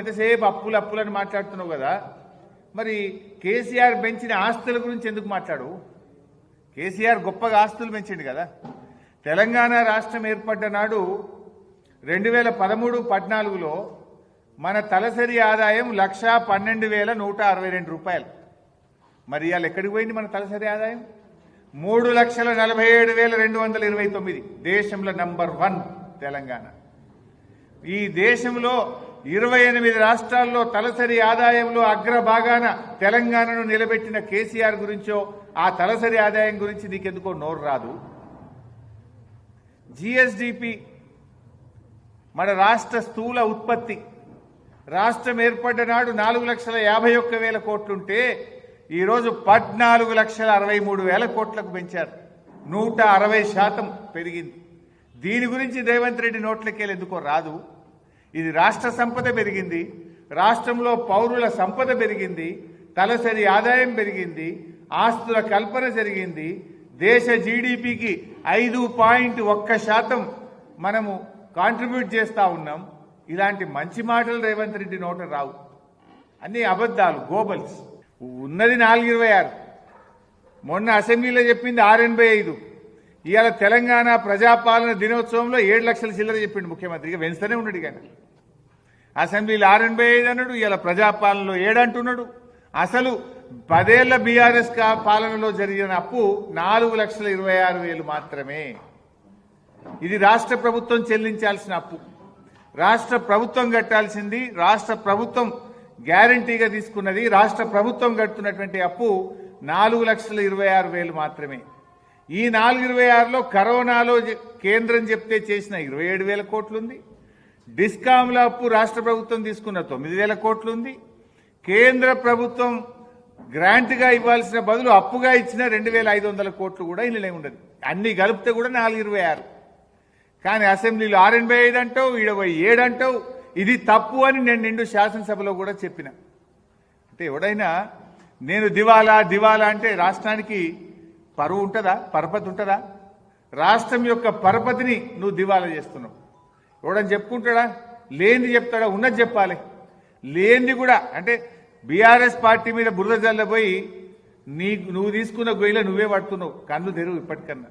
ఎంతసేపు అప్పులని మాట్లాడుతున్నావు కదా, మరి కేసీఆర్ పెంచిన ఆస్తుల గురించి ఎందుకు మాట్లాడు? కేసీఆర్ గొప్పగా ఆస్తులు పెంచిండు కదా. తెలంగాణ రాష్ట్రం ఏర్పడ్డ నాడు 2013-14లో మన తలసరి ఆదాయం 1,12,162 రూపాయలు. మరి ఇవాళ ఎక్కడికి పోయింది మన తలసరి ఆదాయం? 3,47,229. దేశంలో నంబర్ 1 తెలంగాణ. ఈ దేశంలో 28 రాష్ట్రాల్లో తలసరి ఆదాయంలో అగ్రభాగాన తెలంగాణను నిలబెట్టిన కేసీఆర్ గురించో ఆ తలసరి ఆదాయం గురించి నీకెందుకో నోరు రాదు. జిఎస్డిపి మన రాష్ట్ర స్థూల ఉత్పత్తి రాష్ట్రం ఏర్పడ్డ నాడు 4,51,000 కోట్లుంటే ఈరోజు 14,63,000 కోట్లకు పెంచారు. 160% పెరిగింది. దీని గురించి రేవంత్ రెడ్డి నోట్లకెళ్ళి ఎందుకో రాదు. ఇది రాష్ట్ర సంపద పెరిగింది, రాష్ట్రంలో పౌరుల సంపద పెరిగింది, తలసరి ఆదాయం పెరిగింది, ఆస్తుల కల్పన జరిగింది, దేశ జీడిపికి 5.1% మనము కాంట్రిబ్యూట్ చేస్తూ ఉన్నాం. ఇలాంటి మంచి మాటలు రేవంత్ రెడ్డి నోట రావు. అన్ని అబద్ధాలు, గోబల్స్. ఉన్నది 426, మొన్న అసెంబ్లీలో చెప్పింది 685. ఇవాళ తెలంగాణ ప్రజాపాలన దినోత్సవంలో 7 లక్షల చిల్లర చెప్పిండు ముఖ్యమంత్రిగా. వెంచనే ఉన్నాడు. కానీ అసెంబ్లీలో 685 అన్నాడు, ఇవాళ ప్రజాపాలనలో 7 అంటున్నాడు. అసలు 10 ఏళ్ల బీఆర్ఎస్ పాలనలో జరిగిన అప్పు 4,26,000 మాత్రమే. ఇది రాష్ట్ర ప్రభుత్వం చెల్లించాల్సిన అప్పు, రాష్ట్ర ప్రభుత్వం కట్టాల్సింది, రాష్ట్ర ప్రభుత్వం గ్యారంటీగా తీసుకున్నది. రాష్ట్ర ప్రభుత్వం కడుతున్నటువంటి అప్పు 4,26,000 మాత్రమే. ఈ 4,26లో కరోనాలో కేంద్రం చెప్తే చేసిన 27,000 కోట్లుంది. డిస్కాంల అప్పు రాష్ట్ర ప్రభుత్వం తీసుకున్న 9,000 కోట్లుంది. కేంద్ర ప్రభుత్వం గ్రాంట్గా ఇవ్వాల్సిన బదులు అప్పుగా ఇచ్చిన 2,500 కోట్లు కూడా ఇందులో ఉండదు. అన్ని కలిపితే కూడా 426. కానీ అసెంబ్లీలో 685 అంటావు, ఈడ 7 అంటావు. ఇది తప్పు అని నేను నిండు శాసనసభలో కూడా చెప్పిన. అంటే ఎవడైనా నేను దివాలా అంటే రాష్ట్రానికి పరువు ఉంటుందా, పరపతి ఉంటుందా? రాష్ట్రం యొక్క పరపతిని నువ్వు దివాలా చేస్తున్నావు. ఎవడని చెప్పుకుంటాడా? లేనిది చెప్తాడా? ఉన్నది చెప్పాలి. లేనిది కూడా అంటే బీఆర్ఎస్ పార్టీ మీద బురద జల్లబోయి నువ్వు తీసుకున్న గొయ్యిలో నువ్వే పడుతున్నావు. కన్ను తెరువు ఇప్పటికన్నా.